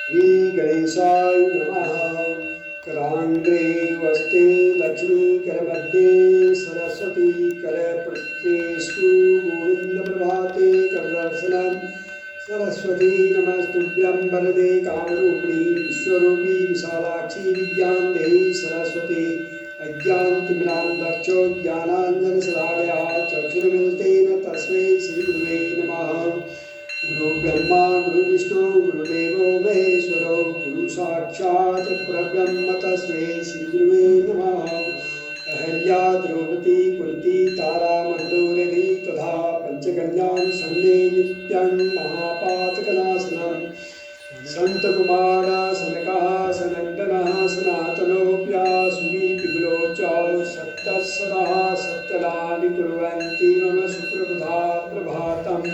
श्री गणेशाय नमः। करांग्रे वस्ते लक्ष्मी करमध्ये सरस्वती करपृष्ठेषु गोविंद प्रभाते करदर्शनम् सरस्वती नमस्तुभ्यं वरदे कामरूपिणी विश्वरूपी विशालाक्षी विद्यान्देहि सरस्वती अज्ञानतिमिरान्धस्य ज्ञानाञ्जनशलाकया चक्षुर्मिलितेन तस्मै श्रीगुरुवे नमः। गुरु ब्रह्मा गुरु विष्णु गुरुदेवो महेश्वरो गुरु साक्षात् परब्रह्म तस्मै श्री गुरुवे नमः। अहल्या द्रौपदी कुन्ती तारा मंडोदरी तथा पंचकन्यां सन्ने नित्यं महापातकनाशनं संत कुमार सनकः सनन्दनः सनातनोऽप्यासुरी पिबलोचौ सत्यः सदा सत्यलानि कुर्वन्ति मम सुप्रभा प्रभातम्।